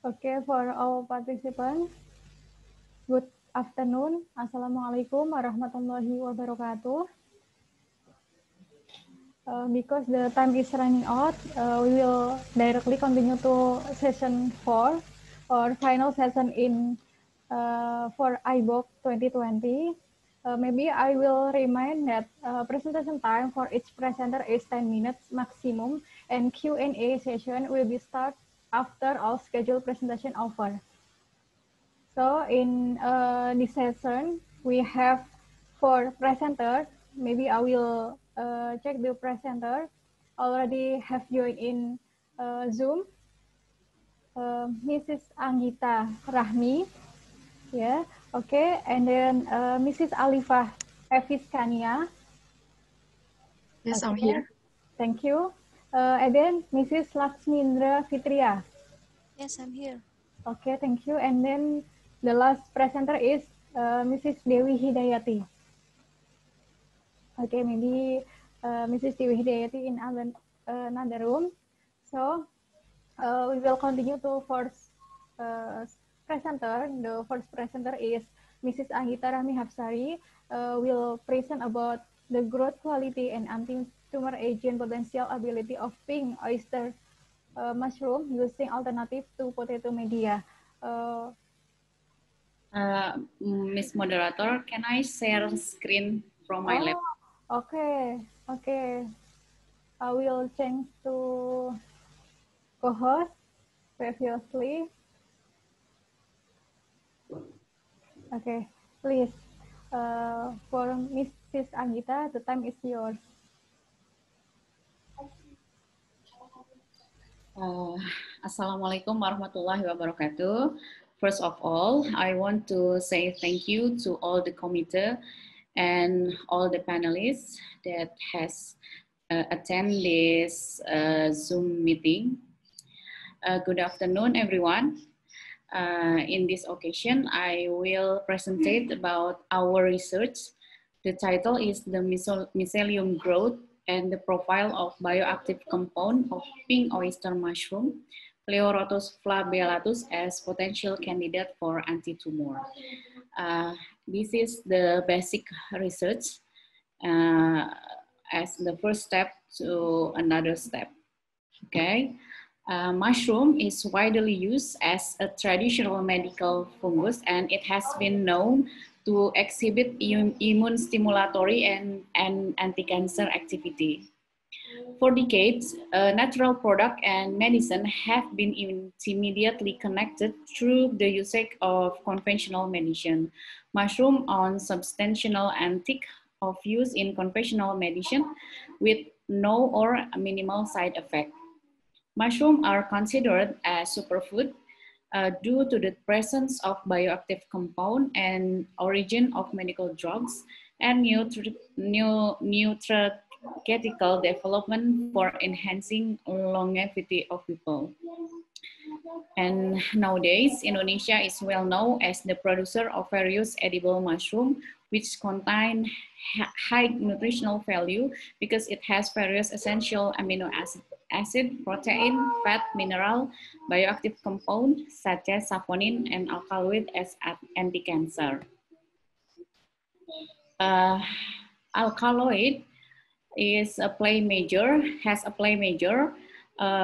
Okay, for all participants, good afternoon. Assalamualaikum warahmatullahi wabarakatuh. Because the time is running out, we will directly continue to session 4 or final session in for iBook 2020. Maybe I will remind that presentation time for each presenter is 10 minutes maximum, and Q&A session will be start after all scheduled presentation over. So in this session, we have 4 presenters. Maybe I will check the presenter. Already have joined in Zoom. Mrs. Anggita Rahmi, yeah, okay, and then Mrs. Alifah Eviskania. Yes, Okay. I'm here. Thank you. And then Mrs. Laksmindra Fitria. Yes, I'm here. Okay, thank you. And then the last presenter is Mrs. Dewi Hidayati. Okay, maybe Mrs. Dewi Hidayati in another room. So we will continue to first presenter. The first presenter is Mrs. Anggita Rahmi Hapsari. Will present about the growth quality and anti-tumor agent potential ability of pink oyster mushroom using alternative to potato media. Miss Moderator, can I share screen from my lab? Okay. I will change to co-host previously. Okay, please. For Mrs. Anggita, the time is yours. Assalamualaikum warahmatullahi wabarakatuh. First of all, I want to say thank you to all the committee and all the panelists that has attend this Zoom meeting. Good afternoon, everyone. In this occasion, I will present about our research. The title is the mycelium growth and the profile of bioactive compound of pink oyster mushroom, Pleurotus flabellatus, as potential candidate for anti-tumor. This is the basic research as the first step to another step. Okay. Mushroom is widely used as a traditional medical fungus, and it has been known to exhibit immune stimulatory and anti-cancer activity. For decades, natural product and medicine have been immediately connected through the usage of conventional medicine. Mushroom are substantial antique of use in conventional medicine with no or minimal side effect. Mushrooms are considered as superfood due to the presence of bioactive compound and origin of medical drugs and nutraceutical development for enhancing longevity of people. And nowadays, Indonesia is well known as the producer of various edible mushrooms, which contain high nutritional value because it has various essential amino acid, protein, fat, mineral, bioactive compound such as saponin and alkaloid as anti-cancer. Alkaloid has a play major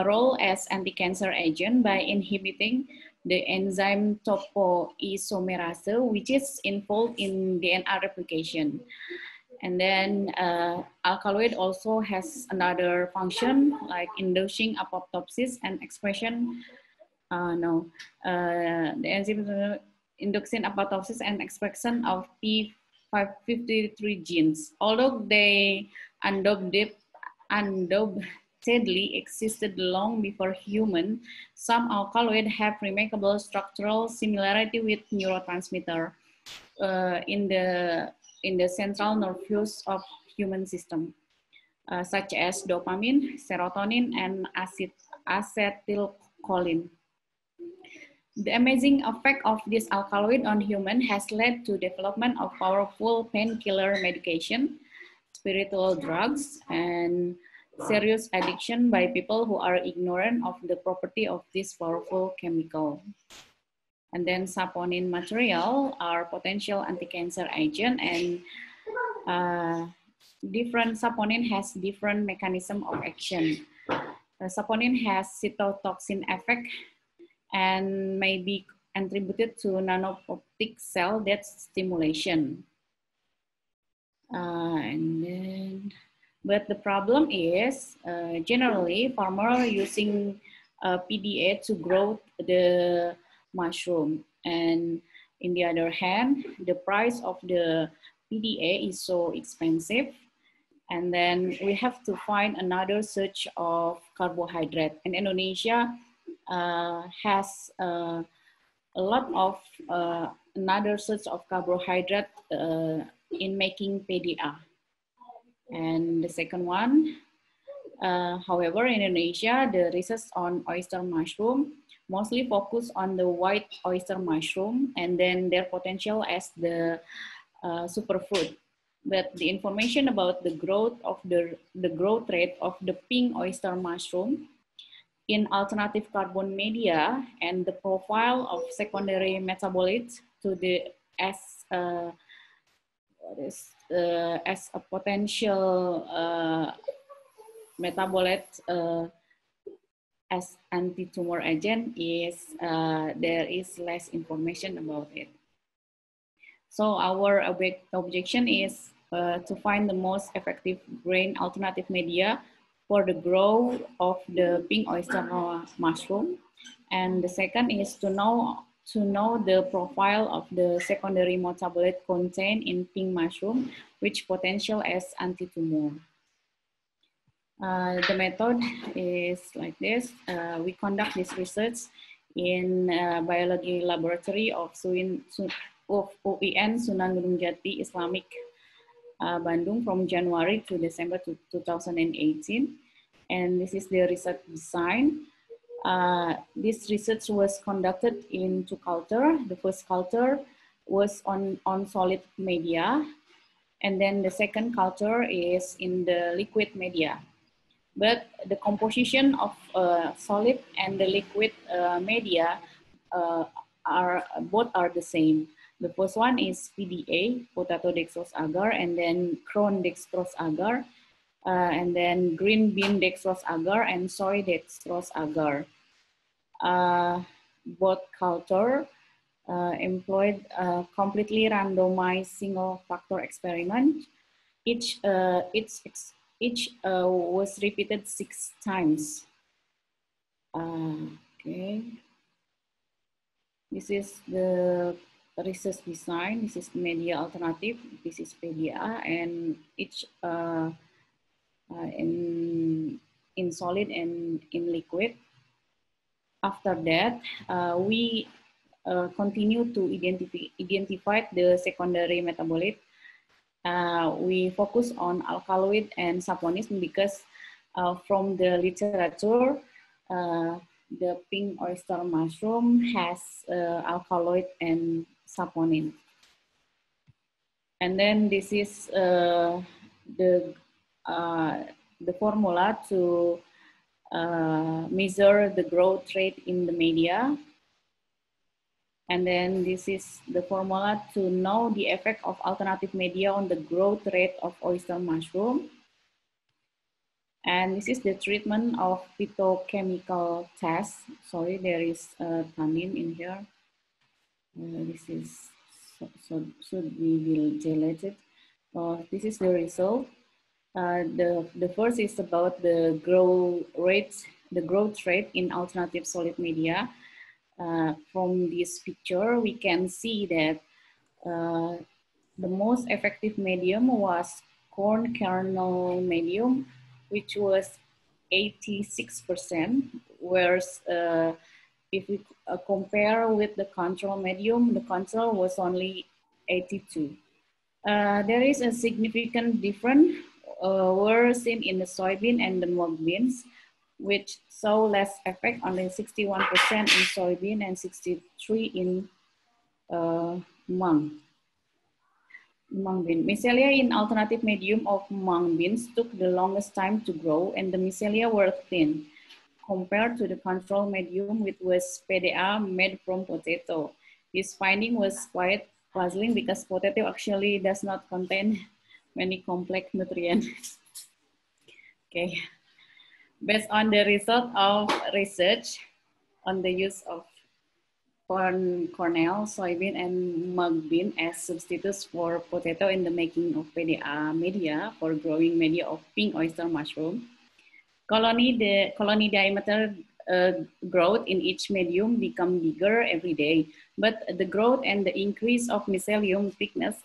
role as anti-cancer agent by inhibiting the enzyme topoisomerase, which is involved in DNA replication. And then alkaloid also has another function like inducing apoptosis and expression. The enzyme inducing apoptosis and expression of P553 genes. Although they undoubtedly existed long before human, some alkaloids have remarkable structural similarity with neurotransmitter in the central nervous of human system, such as dopamine, serotonin, and acetylcholine. The amazing effect of this alkaloid on human has led to development of powerful painkiller medication, spiritual drugs, and serious addiction by people who are ignorant of the property of this powerful chemical. And then saponin material are potential anti-cancer agent, and different saponin has different mechanism of action. Saponin has cytotoxin effect and may be attributed to nanopoptic cell death stimulation. But the problem is generally farmers using PDA to grow the mushroom, and in the other hand, the price of the PDA is so expensive, and then we have to find another source of carbohydrate. And Indonesia has a lot of another source of carbohydrate in making PDA. And the second one, however, in Indonesia, the research on oyster mushroom mostly focus on the white oyster mushroom and then their potential as the superfood. But the information about the growth of the growth rate of the pink oyster mushroom in alternative carbon media and the profile of secondary metabolites to the as a potential metabolite as anti-tumor agent is there is less information about it. So our objection is to find the most effective grain alternative media for the growth of the pink oyster mushroom. And the second is to know the profile of the secondary metabolite contained in pink mushroom, which potential as anti-tumor. The method is like this. We conduct this research in biology laboratory of UIN Sunan Gunung Jati Islamic Bandung from January to December 2018. And this is the research design. This research was conducted in two cultures. The first culture was on solid media, and then the second culture is in the liquid media. But the composition of solid and the liquid media both are the same. The first one is PDA, potato dextrose agar, and then corn dextrose agar, and then green bean dextrose agar and soy dextrose agar. Both culture employed a completely randomized single factor experiment. Each was repeated 6 times. Okay. This is the research design. This is media alternative. This is PDA, and each in solid and in liquid. After that, we continue to identify the secondary metabolite. We focus on alkaloid and saponin because from the literature, the pink oyster mushroom has alkaloid and saponin. And then this is the formula to measure the growth rate in the media. And then this is the formula to know the effect of alternative media on the growth rate of oyster mushroom. And this is the treatment of phytochemical test. Sorry, there is a tannin in here. This is, should be deleted. This is the result. The first is about the growth rate in alternative solid media. From this picture, we can see that the most effective medium was corn kernel medium, which was 86%, whereas if we compare with the control medium, the control was only 82. There is a significant difference were seen in the soybean and the mung beans, which saw less effect, only 61% in soybean and 63% in mung. mung bean. Mycelia in alternative medium of mung beans took the longest time to grow, and the mycelia were thin compared to the control medium, which was PDA made from potato. This finding was quite puzzling because potato actually does not contain many complex nutrients. Okay. Based on the result of research on the use of cornel, soybean, and mung bean as substitutes for potato in the making of PDA media for growing media of pink oyster mushroom, the colony diameter growth in each medium become bigger every day, but the growth and the increase of mycelium thickness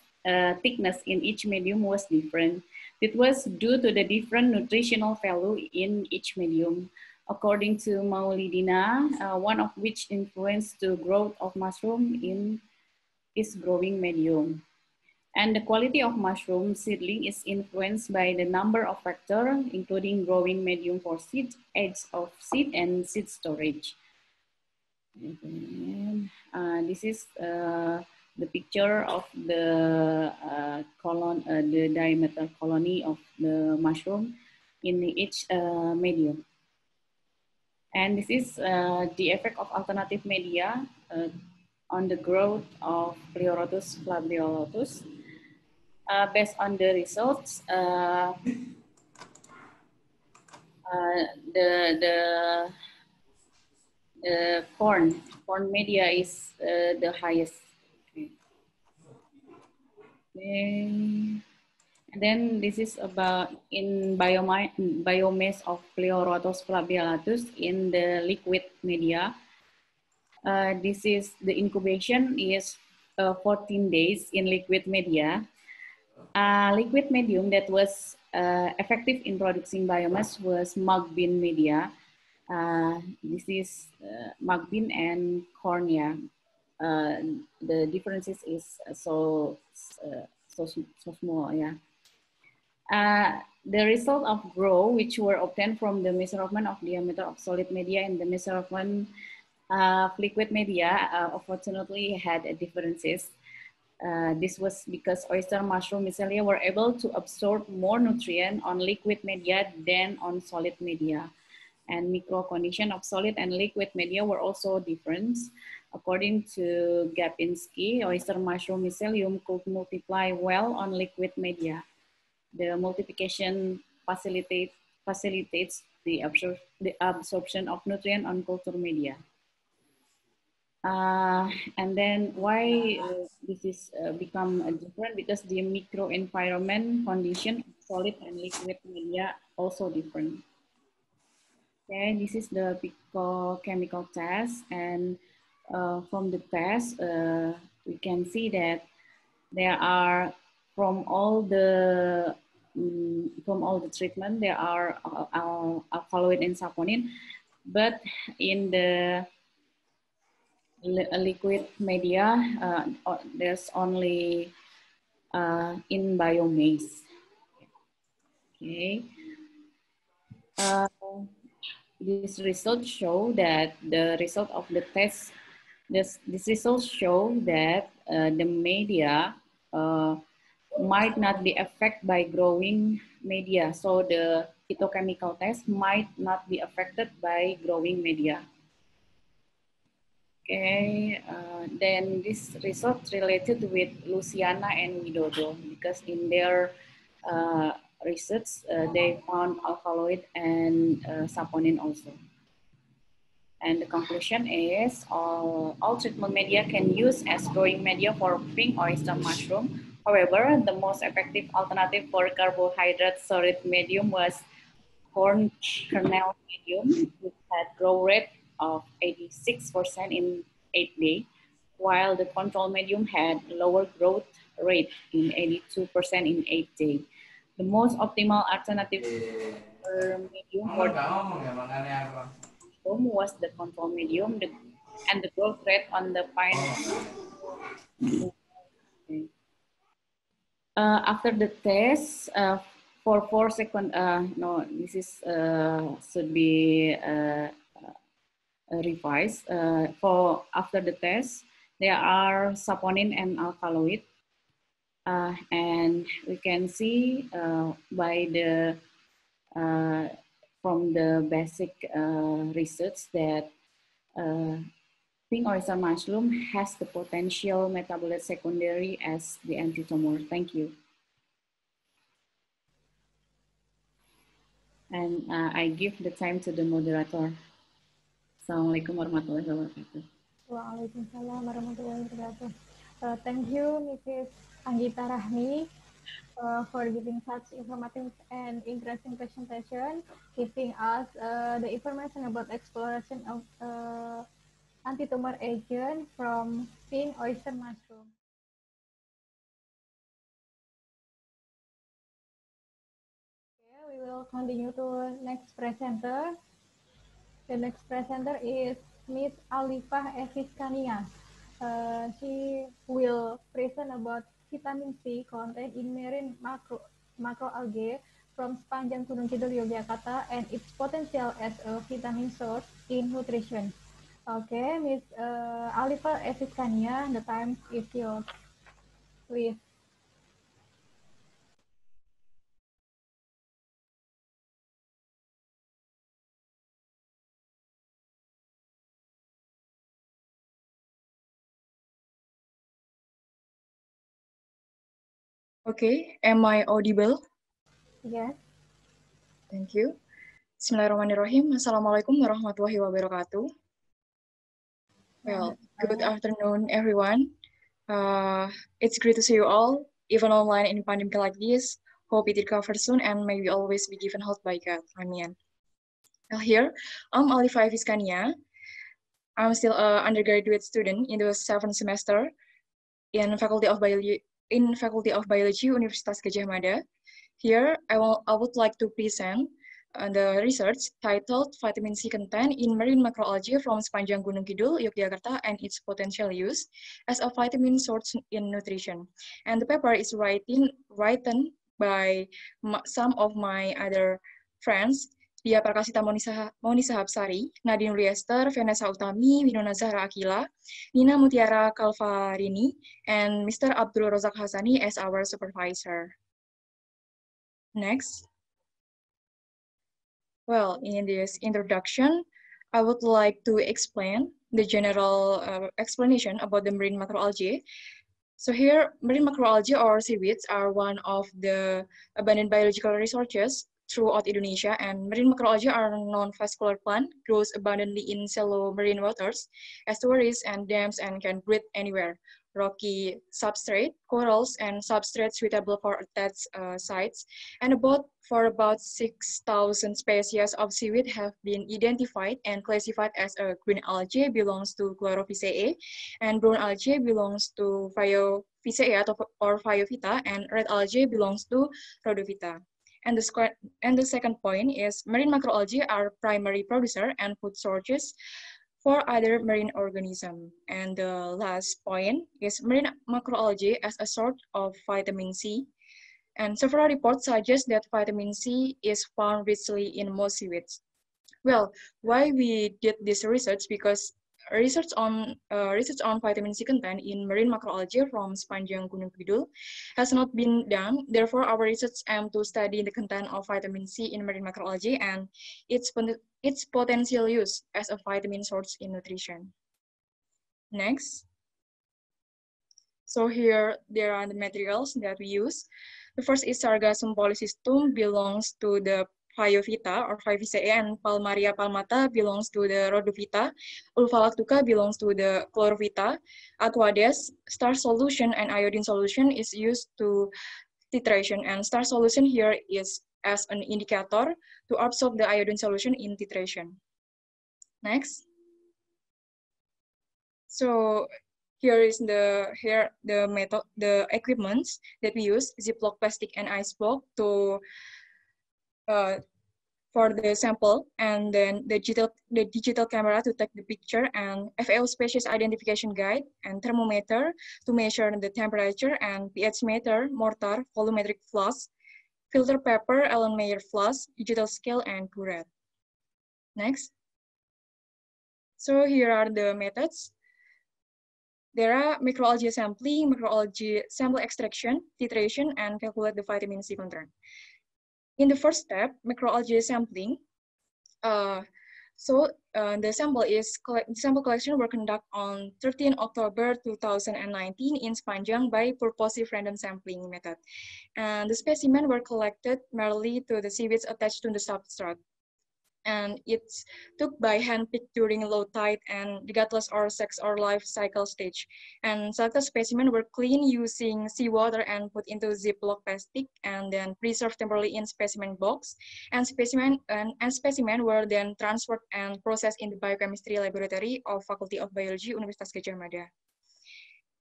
in each medium was different. It was due to the different nutritional value in each medium. According to Maulidina, one of which influenced the growth of mushroom in its growing medium. And the quality of mushroom seedling is influenced by the number of factors, including growing medium for seed, age of seed, and seed storage. This is the picture of the the diameter colony of the mushroom in each medium. And this is the effect of alternative media on the growth of Pleurotus flaveolus. Based on the results, the corn media is the highest. Okay. And then this is about in biomass of Pleurotus flaveolus in the liquid media. This is the incubation is 14 days in liquid media. Liquid medium that was effective in producing biomass was mung bean media. This is mung bean and cornea. The differences is so small, yeah. The result of GROW, which were obtained from the measurement of diameter of solid media and the measurement of liquid media, unfortunately had differences. This was because oyster mushroom mycelia were able to absorb more nutrient on liquid media than on solid media. And micro condition of solid and liquid media were also different. According to Gapinski, oyster mushroom mycelium could multiply well on liquid media. The multiplication facilitates the absorption of nutrient on culture media. And then why this is become different? Because the microenvironment condition of solid and liquid media also different. Okay, this is the chemical test, and from the test we can see that there are from all the treatment there are alkaloid and saponin, but in the liquid media, there's only in biomass. Okay. This result show that the result of the test, this results show that the media might not be affected by growing media. So the phytochemical test might not be affected by growing media. Okay, then this result related with Luciana and Widodo because in their research they found alkaloid and saponin also. And the conclusion is all treatment media can use as growing media for pink oyster mushroom. However, the most effective alternative for carbohydrate solid medium was corn kernel medium, which had growth rate of 86% in 8 days, while the control medium had lower growth rate in 82% in 8 days. The most optimal alternative medium for was the control medium, and the growth rate on the pine. After the test, for 4 seconds, no, this is should be revised. For after the test, there are saponin and alkaloid. And we can see by the from the basic research that pink oyster mushroom has the potential metabolite secondary as the antitumor. Thank you. And I give the time to the moderator. Assalamualaikum warahmatullahi wabarakatuh. Waalaikumsalam warahmatullahi wabarakatuh. Thank you, Mrs. Anggita Rahmi, for giving such informative and interesting presentation, giving us the information about exploration of anti-tumor agent from pink oyster mushroom. Okay, we will continue to next presenter. The next presenter is Miss Alifah Efiskania. She will present about vitamin C content in marine macroalgae from Sepanjang Gunung Kidul, Yogyakarta, and its potential as a vitamin source in nutrition. Okay, Miss Alifah Efiskania, the time is yours. Please. Okay, am I audible? Yes. Thank you. Bismillahirrahmanirrahim. Assalamualaikum warahmatullahi wabarakatuh. Well, good afternoon, everyone. It's great to see you all, even online in a pandemic like this. Hope it recovers soon and may we always be given health by God. Amen. Well, here, I'm Alifah Efiskania. I'm still an undergraduate student in the 7th semester in Faculty of Biology Universitas Gadjah Mada. Here, I would like to present the research titled Vitamin C Content in Marine Macroalgae from Sepanjang Gunung Kidul, Yogyakarta, and its potential use as a vitamin source in nutrition. And the paper is written by some of my other friends, Dia Prakasita Monisa Hapsari, Nadine Riester, Vanessa Utami, Winona Zahra Akila, Nina Mutiara Kalvarini, and Mr. Abdul Rozak Hasani as our supervisor. Next. Well, in this introduction, I would like to explain the general explanation about the marine macroalgae. So here, marine macroalgae or seaweeds are one of the abundant biological resources throughout Indonesia, and marine macroalgae are a non-vascular plant, grows abundantly in shallow marine waters, estuaries and dams, and can breed anywhere. Rocky substrate, corals, and substrates suitable for attached sites, and for about 6,000 species of seaweed have been identified and classified as a green algae belongs to Chlorophyceae, and brown algae belongs to Phaeophyceae or Phaeophyta, and red algae belongs to Rhodophyta. And the second point is marine macroalgae are primary producer and food sources for other marine organisms. And the last point is marine macroalgae as a source of vitamin C. And several reports suggest that vitamin C is found richly in most seaweeds. Well, why we did this research? Because research on vitamin C content in marine macroalgae from Sepanjang Gunung Kidul has not been done. Therefore, our research aims to study the content of vitamin C in marine macroalgae and its potential use as a vitamin source in nutrition. Next. So here there are the materials that we use. The first is Sargassum polycystum, belongs to the Phaeophyta or Phaeophyceae, and Palmaria palmata belongs to the Rhodophyta. Ulva lactuca belongs to the Chlorophyta. Aquades, starch solution and iodine solution is used to titration, and starch solution here is as an indicator to absorb the iodine solution in titration. Next. So here is the equipments that we use: Ziploc, plastic, and ice block to for the sample, and then the digital camera to take the picture, and FAO species identification guide, and thermometer to measure the temperature, and pH meter, mortar, volumetric flask, filter paper, Erlenmeyer flask, digital scale, and curette. Next. So here are the methods. There are microalgae sampling, microalgae sample extraction, titration, and calculate the vitamin C content. In the first step, microalgae sampling, the sample collection were conducted on 13 October 2019 in Sepanjang by purposive random sampling method. And the specimen were collected merely to the seaweeds attached to the substrate. And it's took by hand-picked during low tide and regardless of sex or life cycle stage. And selected specimens were cleaned using seawater and put into Ziploc plastic and then preserved temporarily in specimen box. And specimen were then transferred and processed in the biochemistry laboratory of Faculty of Biology, Universitas Gadjah Mada.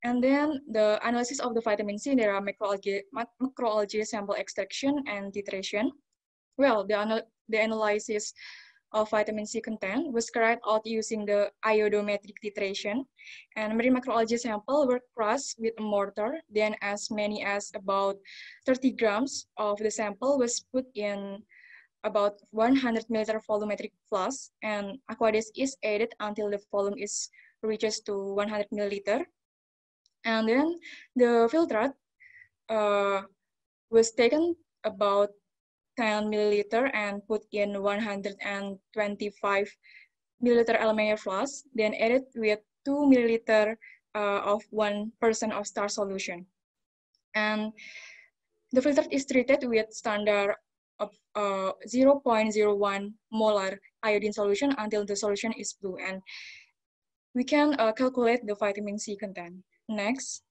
And then the analysis of the vitamin C, there are macroalgae sample extraction and titration. Well, the analysis of vitamin C content was carried out using the iodometric titration, and marine macroalgae sample were crushed with a mortar. Then as many as about 30 grams of the sample was put in about 100 milliliter volumetric flask, and aqueous is added until the volume reaches to 100 milliliter. And then the filtrate was taken about 10 milliliter and put in 125 milliliter Erlenmeyer flask, then added with 2 milliliter of 1% of starch solution. And the filter is treated with standard of 0.01 molar iodine solution until the solution is blue. And we can calculate the vitamin C content. Next.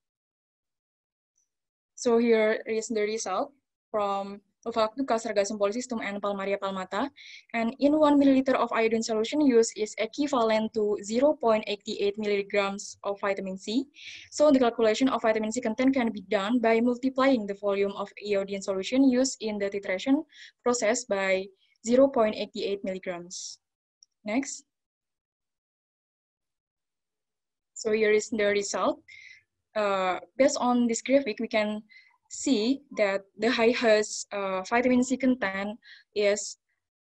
So here is the result from Uvakduka, Sargassum Polycystum, and Palmaria palmata. And in 1 milliliter of iodine solution used is equivalent to 0.88 milligrams of vitamin C. So the calculation of vitamin C content can be done by multiplying the volume of iodine solution used in the titration process by 0.88 milligrams. Next. So here is the result. Based on this graphic, we can see that the highest vitamin C content is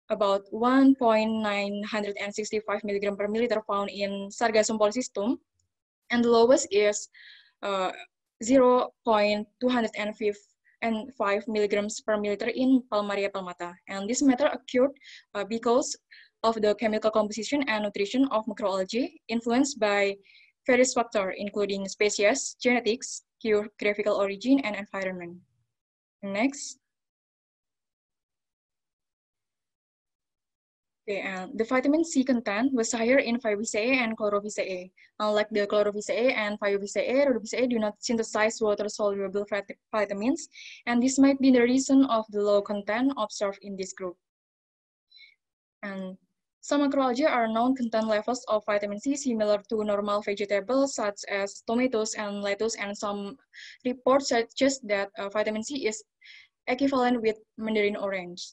about 1.965 milligram per milliliter found in Sargassum Polycystum, and the lowest is 0.205 milligrams per milliliter in Palmaria palmata. And this matter occurred because of the chemical composition and nutrition of macroalgae influenced by various factors, including species, genetics, geographical origin, and environment. Next. Okay, the vitamin C content was higher in Phaeoviceae and Chlorophyceae. Unlike the Chlorophyceae and Phaeoviceae, Rhodophyceae do not synthesize water-soluble vitamins, and this might be the reason of the low content observed in this group. And some macroalgae are known content levels of vitamin C similar to normal vegetables such as tomatoes and lettuce, and some reports suggest that vitamin C is equivalent with mandarin orange.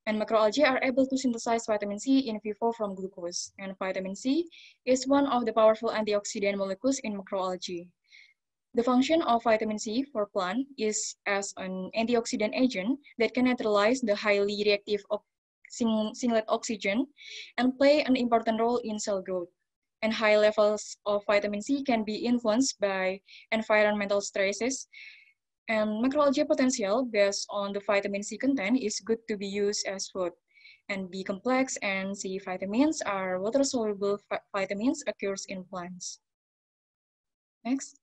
And macroalgae are able to synthesize vitamin C in vivo from glucose. And vitamin C is one of the powerful antioxidant molecules in macroalgae. The function of vitamin C for plant is as an antioxidant agent that can neutralize the highly reactive singlet oxygen and play an important role in cell growth. And high levels of vitamin C can be influenced by environmental stresses. And macroalgae potential based on the vitamin C content is good to be used as food. And B complex and C vitamins are water-soluble vitamins occurs in plants. Next.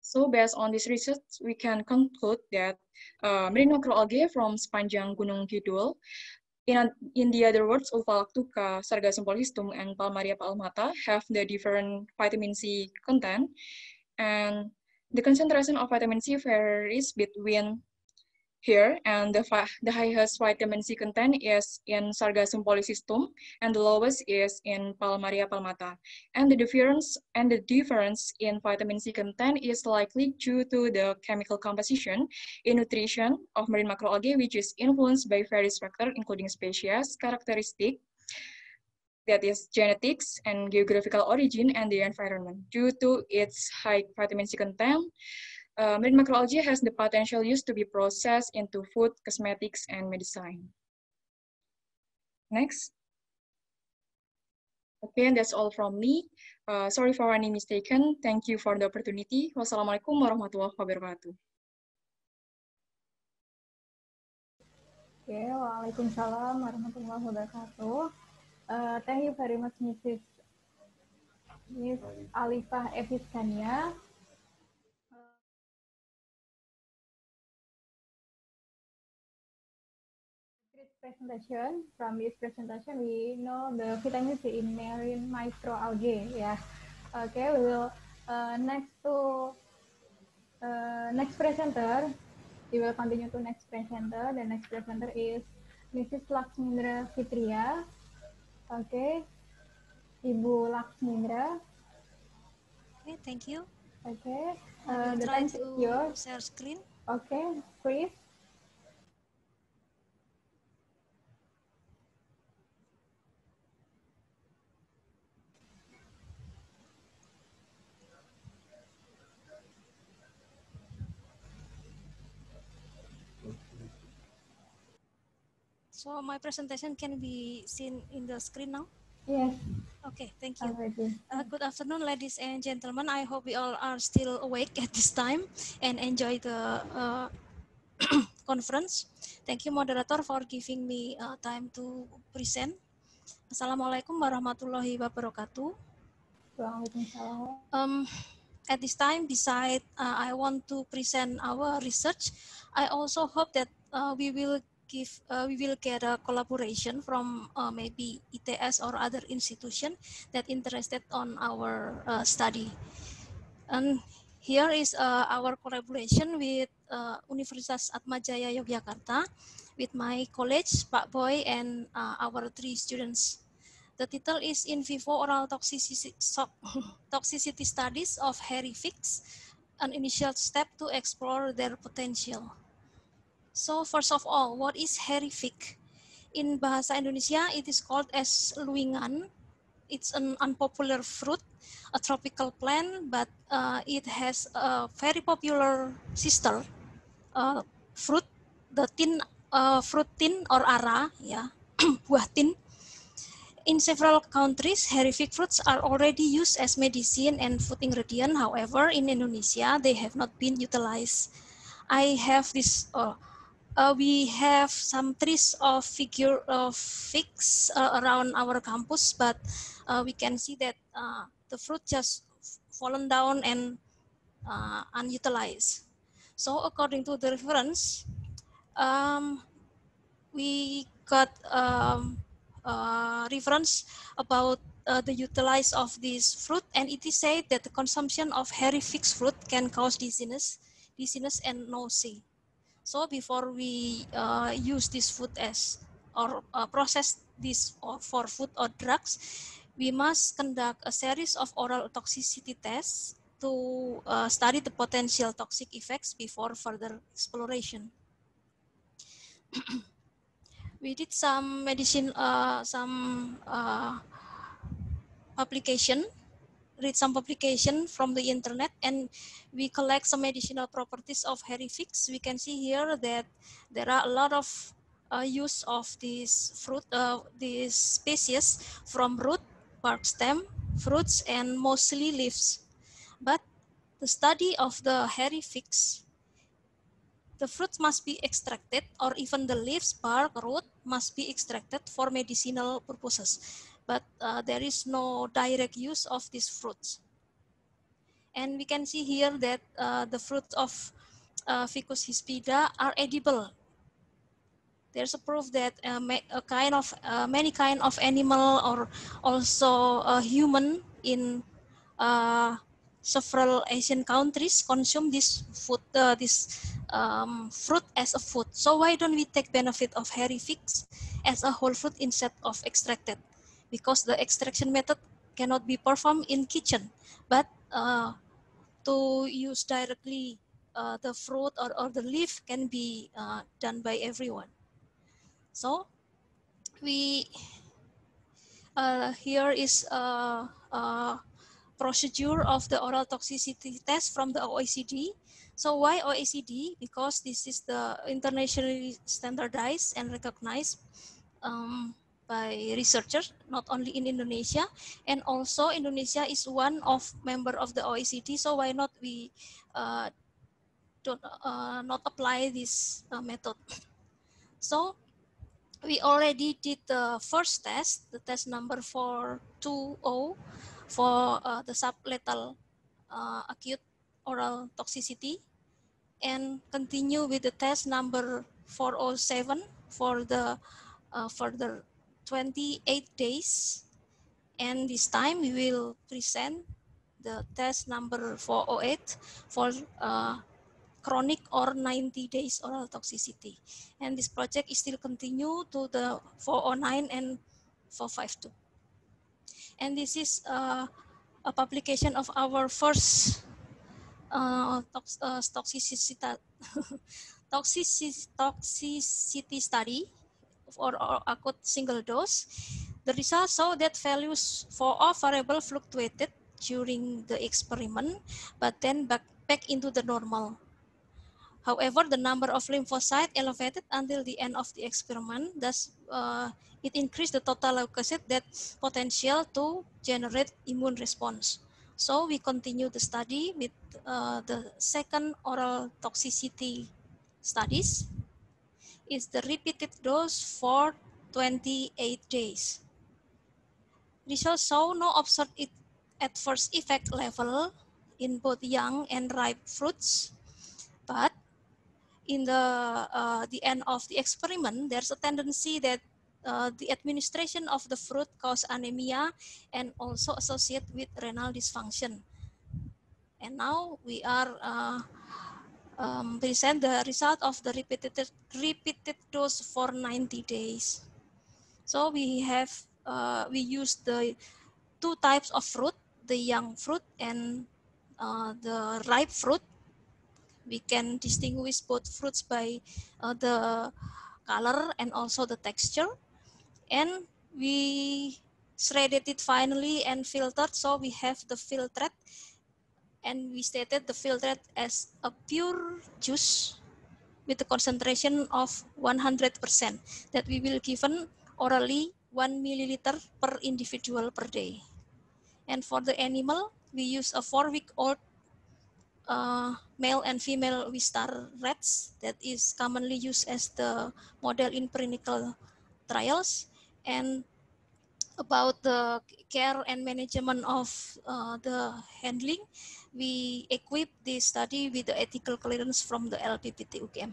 So based on this research, we can conclude that marine macroalgae from Sepanjang Gunung Kidul, in the other words, Uvakduka, Sargassum Polycystum, and Palmaria palmata have the different vitamin C content, and the concentration of vitamin C varies between here, and the highest vitamin C content is in Sargassum Polycystum, and the lowest is in Palmaria palmata. And the difference in vitamin C content is likely due to the chemical composition in nutrition of marine macroalgae, which is influenced by various factors, including species, characteristic, that is genetics and geographical origin, and the environment. Due to its high vitamin C content, marine macroalgae has the potential use to be processed into food, cosmetics, and medicine. Next. Okay, and that's all from me. Sorry for any mistaken. Thank you for the opportunity. Wassalamualaikum warahmatullahi wabarakatuh. Okay, Waalaikumsalam warahmatullahi wabarakatuh. Thank you very much, Miss Alifah Efiskania. Great presentation. From this presentation, we know the vitamin C in marine microalgae. Yeah. Okay, we will next to next presenter. We will continue to next presenter. The next presenter is Mrs. Laksmindra Fitria. Okay, Ibu Laksmindra. Okay, thank you. Okay, I will the try time is to yours. share screen. Okay, please. So my presentation can be seen in the screen now? Yes. Okay, thank you. Already. Good afternoon, ladies and gentlemen. I hope we all are still awake at this time and enjoy the conference. Thank you, moderator, for giving me time to present. Assalamualaikum warahmatullahi wabarakatuh. Waalaikumsalam. At this time, beside I want to present our research, I also hope that we will get a collaboration from maybe ITS or other institution that interested on our study. And here is our collaboration with Universitas Atmajaya Yogyakarta, with my colleagues, Pak Boy, and our 3 students. The title is In Vivo Oral Toxicity Studies of Hairy Figs, an initial step to explore their potential. So first of all, what is hairy fig? In Bahasa Indonesia, it is called as luingan. It's an unpopular fruit, a tropical plant, but it has a very popular sister fruit, the fruit tin or ara, yeah, buah tin. In several countries, hairy fig fruits are already used as medicine and food ingredient. However, in Indonesia, they have not been utilized. I have this. We have some trees of figs around our campus, but we can see that the fruit just fallen down and unutilized. So, according to the reference, we got reference about the utilize of this fruit, and it is said that the consumption of hairy fig fruit can cause dizziness and nausea. So before we use this food as or process this for food or drugs, we must conduct a series of oral toxicity tests to study the potential toxic effects before further exploration. We did some medicine, publication, read some publication from the internet, and we collect some medicinal properties of hairy figs. We can see here that there are a lot of use of this fruit, this species from root, bark, stem, fruits, and mostly leaves. But the study of the hairy figs, the fruits must be extracted, or even the leaves, bark, root must be extracted for medicinal purposes. But there is no direct use of these fruits. And we can see here that the fruits of Ficus hispida are edible. There's a proof that many kind of animal or also human in several Asian countries consume this food, fruit as a food. So why don't we take benefit of hairy figs as a whole fruit instead of extracted? Because the extraction method cannot be performed in kitchen, but to use directly the fruit or the leaf can be done by everyone. So we here is a procedure of the oral toxicity test from the OECD. So why OECD? Because this is the internationally standardized and recognized by researchers, not only in Indonesia, and also Indonesia is one of member of the OECD. So why not we don't not apply this method? So we already did the first test, the test number 420 for the sublethal acute oral toxicity, and continue with the test number 407 for the further 28 days. And this time we will present the test number 408 for chronic or 90 days oral toxicity. And this project is still continue to the 409 and 452. And this is a publication of our first toxicity study for acute single dose. The results show that values for all variable fluctuated during the experiment, but then back into the normal. However, the number of lymphocytes elevated until the end of the experiment. Thus, it increased the total leukocyte that potential to generate immune response. So we continue the study with the second oral toxicity studies. Is the repeated dose for 28 days. Results show no observed adverse effect level in both young and ripe fruits, but in the end of the experiment, there's a tendency that the administration of the fruit cause anemia and also associate with renal dysfunction. And now we are present the result of the repeated dose for 90 days. So we have we use the two types of fruit, the young fruit and the ripe fruit. We can distinguish both fruits by the color and also the texture. And we shredded it finally and filtered. So we have the filtrate, and we stated the filtrate as a pure juice with the concentration of 100% that we will given orally 1 milliliter per individual per day. And for the animal, we use a 4-week-old male and female Wistar rats that is commonly used as the model in clinical trials. And about the care and management of the handling, we equip this study with the ethical clearance from the LPPT UGM.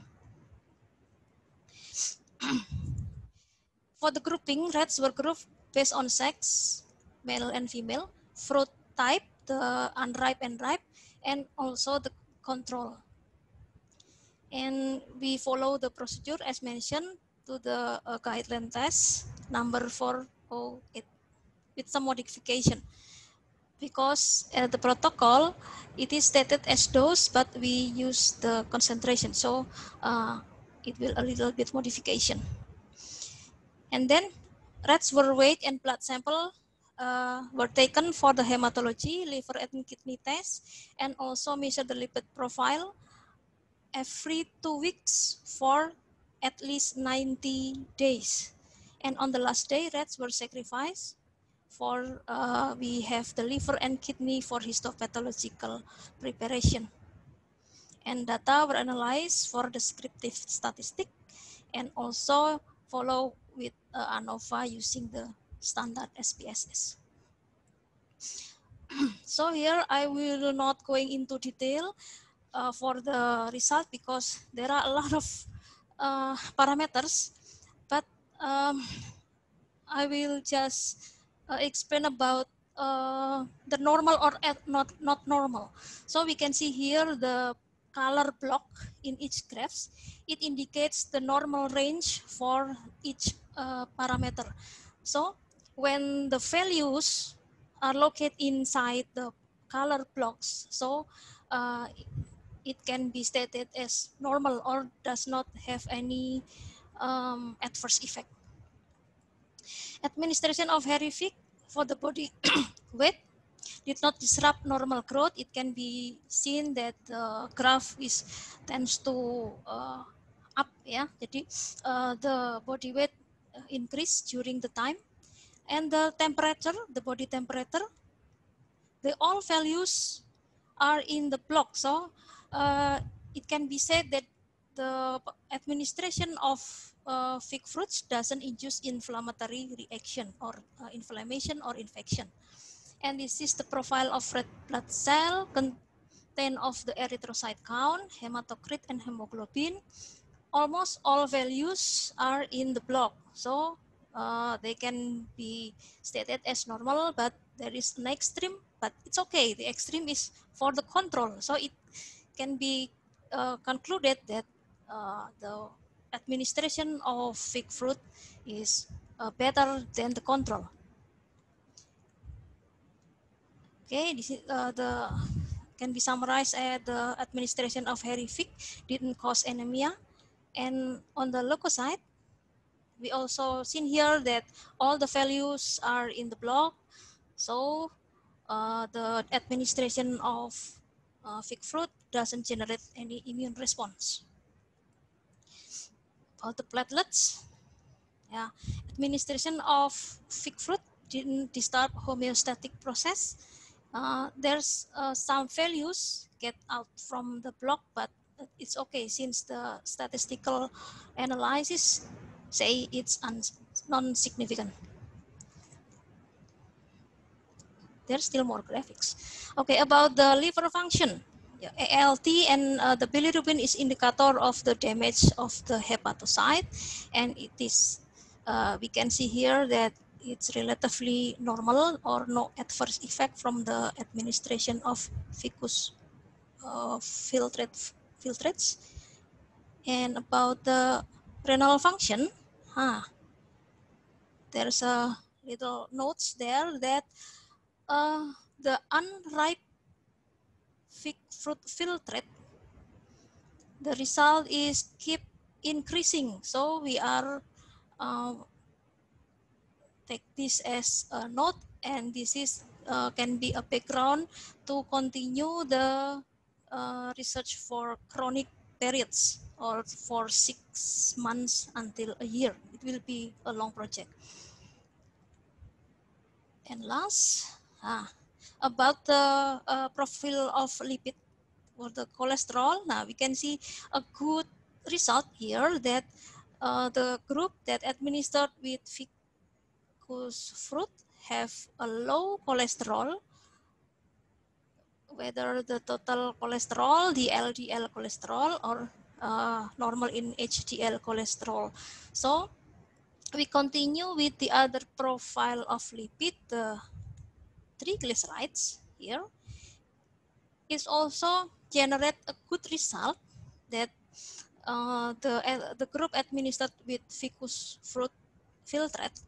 For the grouping, rats were grouped based on sex, male and female, fruit type, the unripe and ripe, and also the control. And we follow the procedure as mentioned to the guideline test number 408 with some modification. Because the protocol, it is stated as dose, but we use the concentration. So it will a little bit modification. And then rats were weighed and blood sample were taken for the hematology, liver and kidney test, and also measure the lipid profile every 2 weeks for at least 90 days. And on the last day, rats were sacrificed for, we have the liver and kidney for histopathological preparation. And data were analyzed for descriptive statistic and also follow with ANOVA using the standard SPSS. So here I will not going into detail for the result because there are a lot of parameters, but I will just explain about the normal or not normal. So we can see here the color block in each graphs. It indicates the normal range for each parameter. So when the values are located inside the color blocks, so it can be stated as normal or does not have any adverse effect. Administration of Herific for the body weight did not disrupt normal growth. It can be seen that the graph tends to up, ya. Jadi the body weight increase during the time. And the temperature, the body temperature, the all values are in the block. So it can be said that the administration of fig fruits doesn't induce inflammatory reaction or inflammation or infection. And this is the profile of red blood cell content of the erythrocyte count, hematocrit, and hemoglobin. Almost all values are in the block. So they can be stated as normal, but there is an extreme, but it's okay. The extreme is for the control. So it can be concluded that the administration of fig fruit is better than the control. Okay, this is the can be summarized as the administration of hairy fig didn't cause anemia. And on the leukocyte, we also seen here that all the values are in the block. So the administration of fig fruit doesn't generate any immune response. About the platelets, yeah, administration of fig fruit didn't disturb homeostatic process. There's some values get out from the block, but it's okay since the statistical analysis say it's non-significant. There's still more graphics. Okay, about the liver function. ALT and the bilirubin is indicator of the damage of the hepatocyte, and it is we can see here that it's relatively normal or no adverse effect from the administration of ficus filtrates. And about the renal function, there's a little notes there that the unripe fig fruit filtrate, the result is keep increasing. So we are take this as a note, and this is can be a background to continue the research for chronic periods or for 6 months until a year. It will be a long project. And last, about the profile of lipid or the cholesterol. Now we can see a good result here that the group that administered with ficus fruit have a low cholesterol, whether the total cholesterol, the LDL cholesterol, or normal in HDL cholesterol. So we continue with the other profile of lipid, the triglycerides here. Is also generate a good result that the group administered with ficus fruit filtrate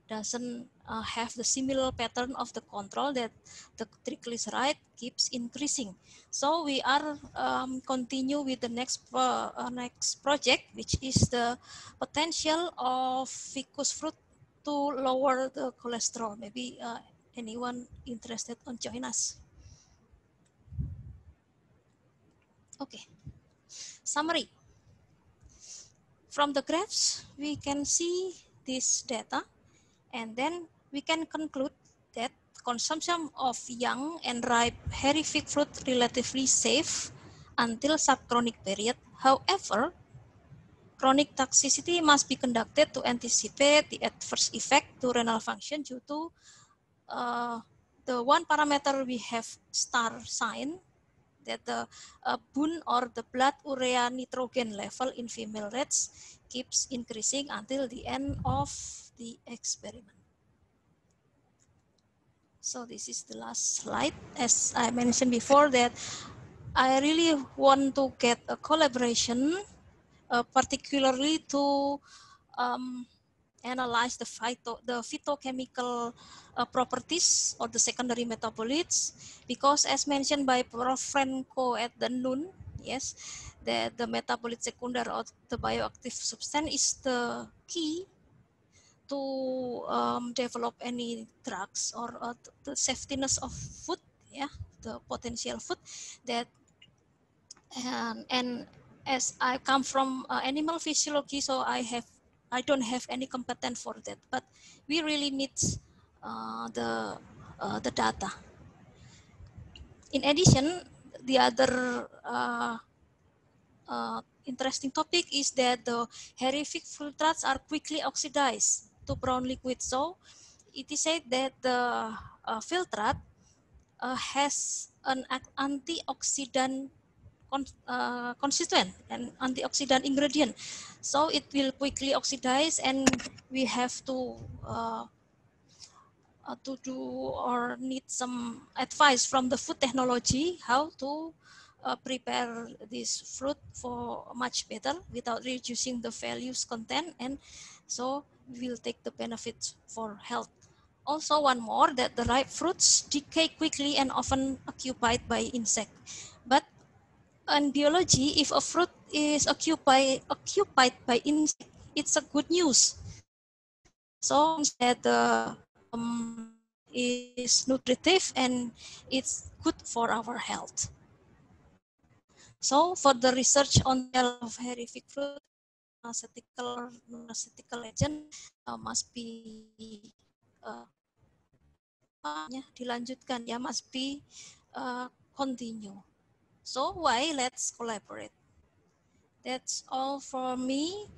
doesn't have the similar pattern of the control, that the triglyceride keeps increasing. So we are continue with the next project, which is the potential of ficus fruit to lower the cholesterol. Maybe anyone interested on join us. Okay, summary. From the graphs, we can see this data, and then we can conclude that consumption of young and ripe hairy fig fruit relatively safe until subchronic period. However, chronic toxicity must be conducted to anticipate the adverse effect to renal function due to the one parameter we have star sign, that the BUN or the blood urea nitrogen level in female rats keeps increasing until the end of the experiment. So this is the last slide. As I mentioned before, that I really want to get a collaboration, particularly to analyze the phytochemical properties or the secondary metabolites, because as mentioned by Prof. Franco at the noon, yes, that the metabolite secondary of the bioactive substance is the key to develop any drugs or the safetiness of food, yeah, the potential food that, and as I come from animal physiology, so I have I don't have any competence for that, but we really need the data. In addition, the other interesting topic is that the herific filtrates are quickly oxidized to brown liquid. So it is said that the filtrate has an antioxidant constituent and antioxidant ingredient. So it will quickly oxidize, and we have to do or need some advice from the food technology how to prepare this fruit for much better without reducing the values content, and so we will take the benefits for health. Also, one more, that the ripe fruits decay quickly and often occupied by insect. But in biology, if a fruit is occupied by insect, it's a good news. So that the is nutritive and it's good for our health. So for the research on the of herific fruit, pharmaceutical agent must be dilanjutkan ya, must be continue. So why? Let's collaborate. That's all for me.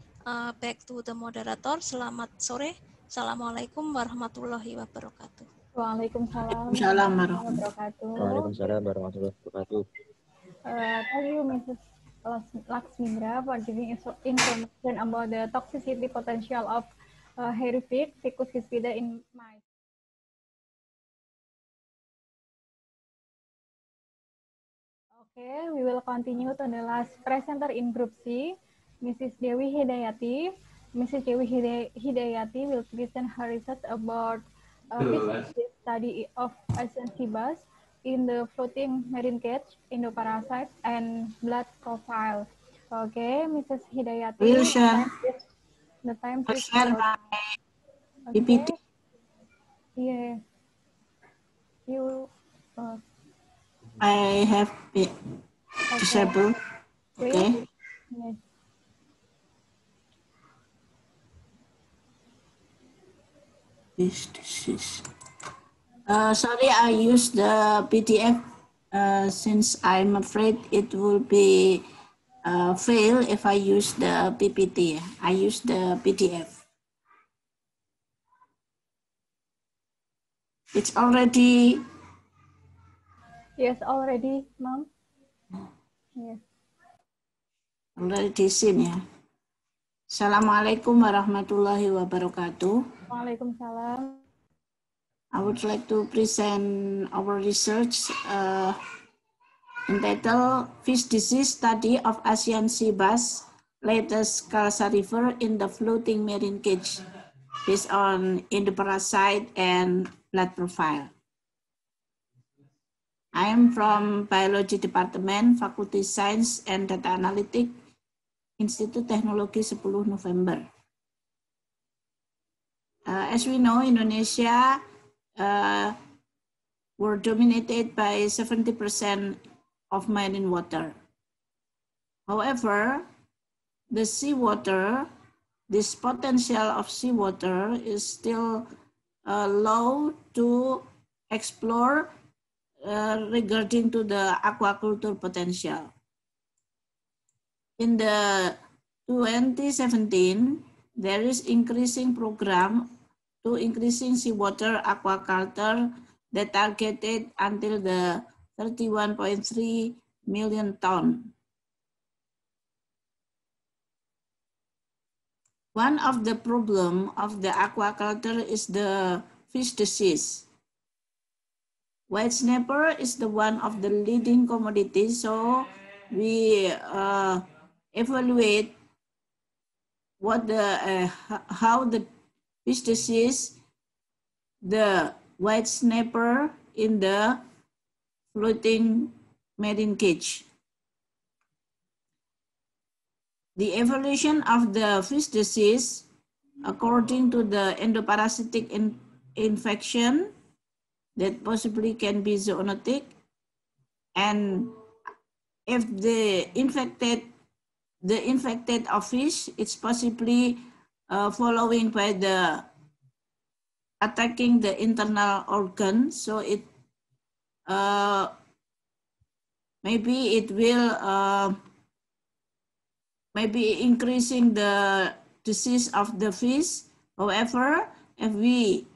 Back to the moderator. Selamat sore. Assalamualaikum warahmatullahi wabarakatuh. Waalaikumsalam Waalaikumsalam warahmatullahi wabarakatuh. Waalaikumsalam warahmatullahi wabarakatuh. Thank you, Mrs. Laksmindra, for giving information about the toxicity potential of herific Ficus hispida in mice. Okay, we will continue to the last presenter in Group C, Mrs. Dewi Hidayati. Mrs. Dewi Hidayati will present her research about study of Asian sea bass in the floating marine cage, endoparasite, and blood profile. Okay, Mrs. Hidayati. Will share. The time is Share my PPT. Okay. Yeah. You. I have it disabled. Okay. Yes. This is. Sorry, I use the PDF since I'm afraid it will be fail if I use the PPT. I use the PDF. It's already. Yes, already, Mom. Yes. Already seen ya. Assalamualaikum warahmatullahi wabarakatuh. Waalaikumsalam. I would like to present our research entitled Fish Disease Study of Asian Sea Bass, latest Kalsa River in the Floating Marine Cage, based on endoparasite and blood profile. I am from Biology Department, Faculty Science and Data Analytics, Institut Teknologi 10 November. As we know, Indonesia were dominated by 70% of marine water. However, the seawater, this potential of seawater is still low to explore regarding to the aquaculture potential. In the 2017, there is increasing program to increasing seawater aquaculture that targeted until the 31.3 million ton. One of the problem of the aquaculture is the fish disease. White snapper is the one of the leading commodities, so we evaluate what the how the fish disease, the white snapper in the floating marine cage. The evolution of the fish disease according to the endoparasitic infection that possibly can be zoonotic, and if the infected of fish, it's possibly following by the attacking the internal organ, so it maybe it will maybe increasing the disease of the fish. However, if we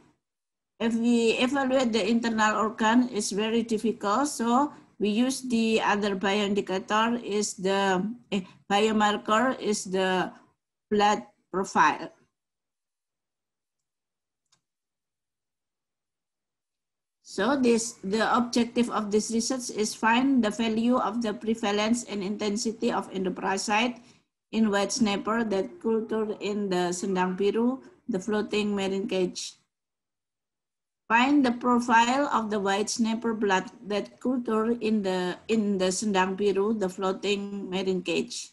evaluate the internal organ, it's very difficult. So we use the other bioindicator is the biomarker is the blood profile. So the objective of this research is find the value of the prevalence and intensity of endoparasite in white snapper that culture in the Sendang Biru, the floating marine cage. Find the profile of the white snapper blood that culture in the Sendang Biru, the floating marine cage.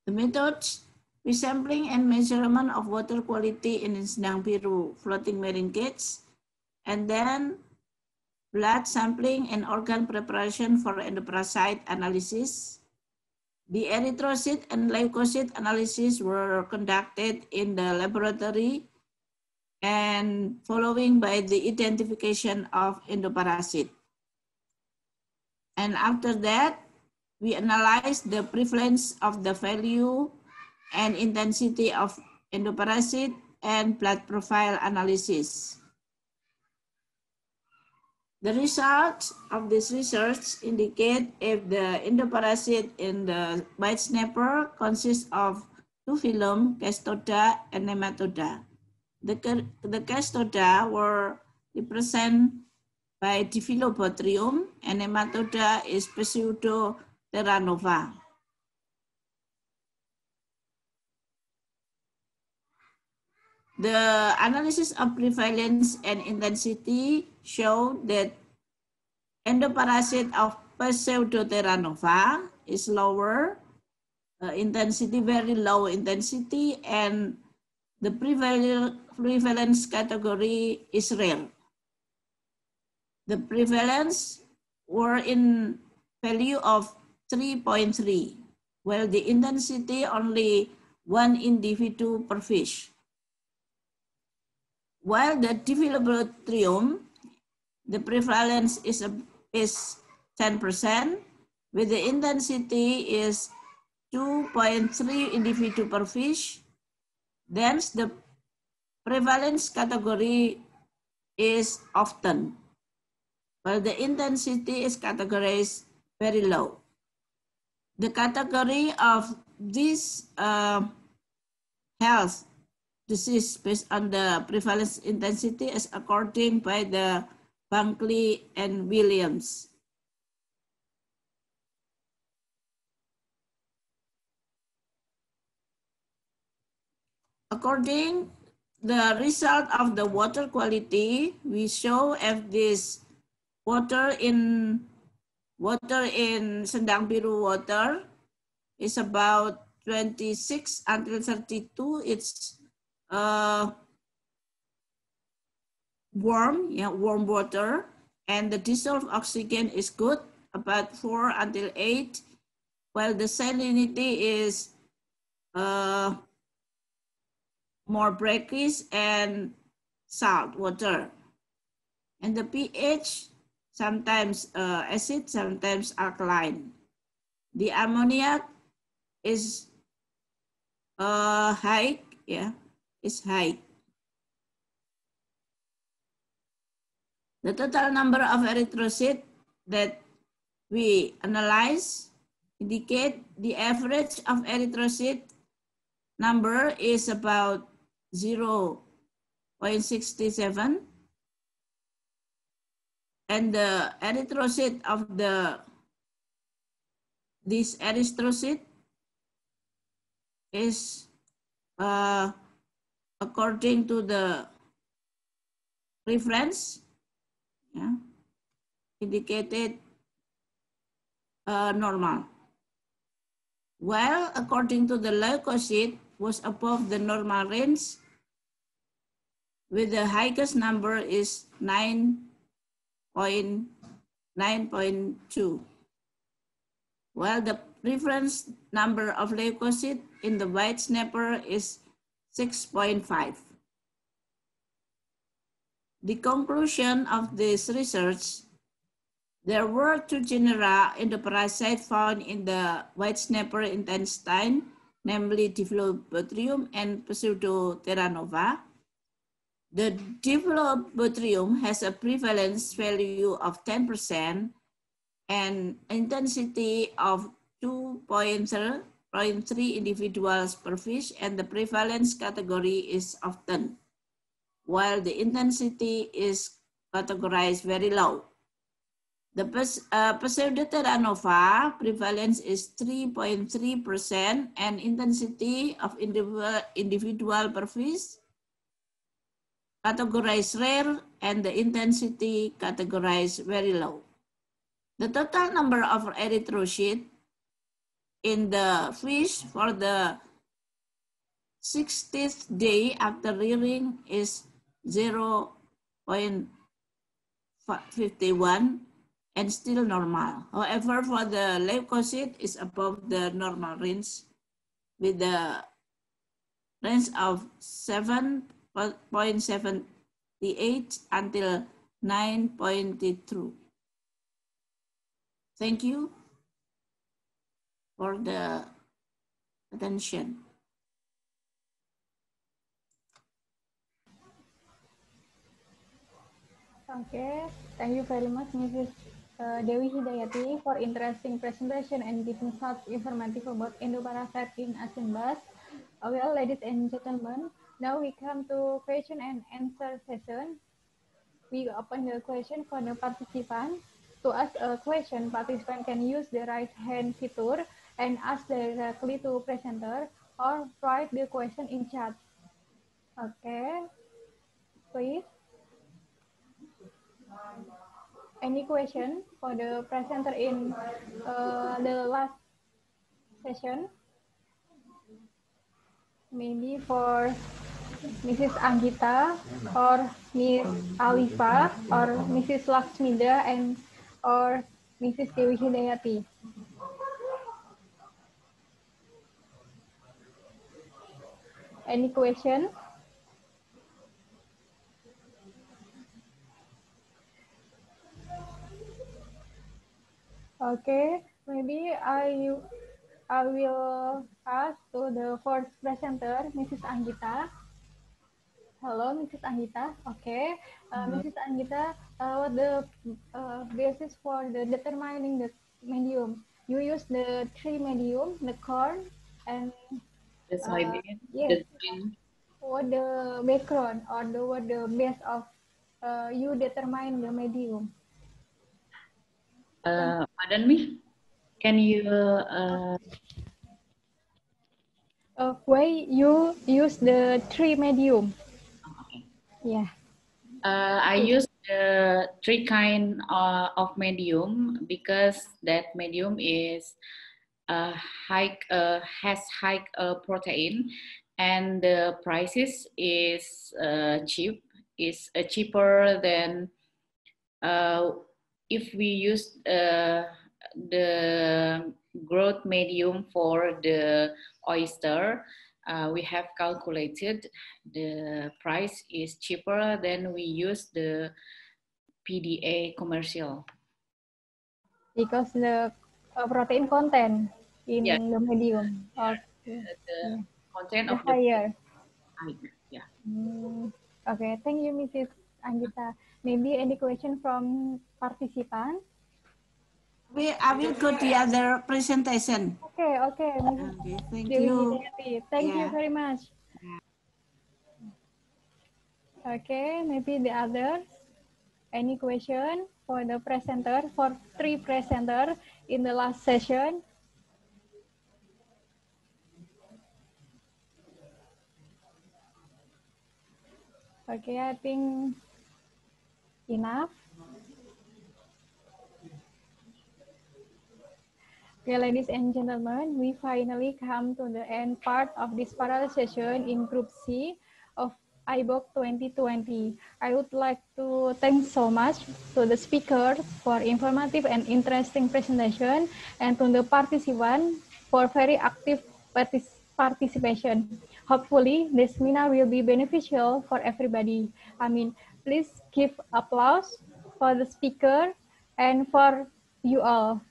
The methods: resampling and measurement of water quality in Sendang Biru floating marine cage, and then blood sampling and organ preparation for endoparasite analysis. The erythrocyte and leukocyte analysis were conducted in the laboratory and following by the identification of endoparasite. And after that, we analyzed the prevalence of the value and intensity of endoparasite and blood profile analysis. The results of this research indicate if the endoparasite in the white snapper consists of two phylum, Castoda and Nematoda. The Castoda were represented by Diphyllobothrium and Nematoda is Pseudoterra nova. The analysis of prevalence and intensity showed that endoparasite of Pseudoterra nova is lower intensity, very low intensity, and the prevalence category is rare. The prevalence were in value of 3.3, while the intensity only 1 individual per fish. While the Diphyllobothrium, the prevalence is 10%, with the intensity is 2.3 individual per fish. Thence the prevalence category is often, while the intensity is categorized very low. The category of this health disease based on the prevalence intensity is according by the Bunkley and Williams. According the result of the water quality, we show if this water in Sendang Biru water is about 26 until 32. It's warm water, and the dissolved oxygen is good, about 4 until 8, while the salinity is more brackish and salt water. And the pH, sometimes acid, sometimes alkaline. The ammoniac is high, is high. The total number of erythrocytes that we analyze indicate the average of erythrocyte number is about 0.67, and the erythrocyte of this erythrocyte is according to the reference, indicated normal. While according to the leukocyte was above the normal range, with the highest number is 9.2, while the reference number of leukocytes in the white snapper is 6.5. The conclusion of this research, there were two genera in the parasite found in the white snapper intestine, namely Diphyllobothrium and Pseudoterranova. The Diphyllobothrium has a prevalence value of 10% and intensity of 2.3 individuals per fish, and the prevalence category is often, while the intensity is categorized very low. The Pseudoterranova prevalence is 3.3% and intensity of individual per fish categorized rare and the intensity categorized very low. The total number of erythrocytes in the fish for the 60th day after rearing is 0.51 and still normal. However, for the leukocyte is above the normal range with the range of 7.78 until 9.2. Thank you for the attention. Okay, thank you very much, Mrs. Dewi Hidayati, for interesting presentation and giving such informative about endoparasite in Asian bass. Well, ladies and gentlemen, now we come to question and answer session. We open the question for the participant. To ask a question, participant can use the right hand feature and ask directly to presenter or write the question in chat. Okay, please. Any question for the presenter in the last session? Maybe for Mrs. Anggita or Miss Alifa or Mrs. Laksmida and or Mrs. Dewi Hidayati. Any question? Okay, maybe I will ask to the first presenter, Mrs. Anggita. Hello, Mrs. Anggita. Okay, Mrs. Anggita, what the basis for the determining the medium? You use the three medium, the corn, and The soybean, yes. the green. What the background or what the base of you determine the medium? Pardon me? Can you Why you use the three medium? okay. Yeah. I use the three kind of medium because that medium is has high protein, and the prices is cheap. Is cheaper than if we use the growth medium for the oyster. We have calculated the price is cheaper than we use the PDA commercial. Because the protein content in Yeah. the medium. Okay. The content The of the higher. yeah. Okay, thank you, Mrs. Anggita. Maybe any question from participant? I will go to the other presentation. Okay, okay, Mrs. Okay, thank Dewi you. Hidayati. Thank you very much. Okay, maybe the others. Any question for the presenter, for three presenter in the last session? Okay, I think enough. Okay, ladies and gentlemen, we finally come to the end part of this parallel session in Group C of IBOK 2020. I would like to thank so much to the speakers for informative and interesting presentation and to the participants for very active participation. Hopefully, this seminar will be beneficial for everybody. I mean, please give applause for the speaker and for you all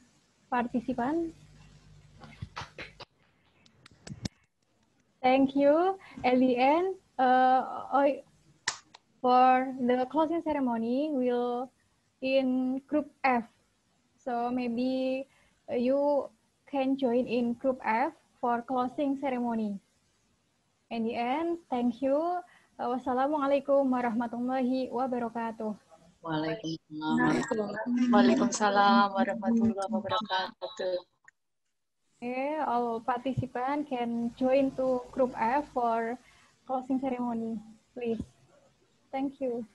participants. Thank you. At the end, for the closing ceremony, we'll in group F. So maybe you can join in group F for closing ceremony. In the end, thank you. Wassalamualaikum warahmatullahi wabarakatuh. Waalaikumsalam warahmatullahi wabarakatuh. Okay, all participants can join to group F for closing ceremony, please. Thank you.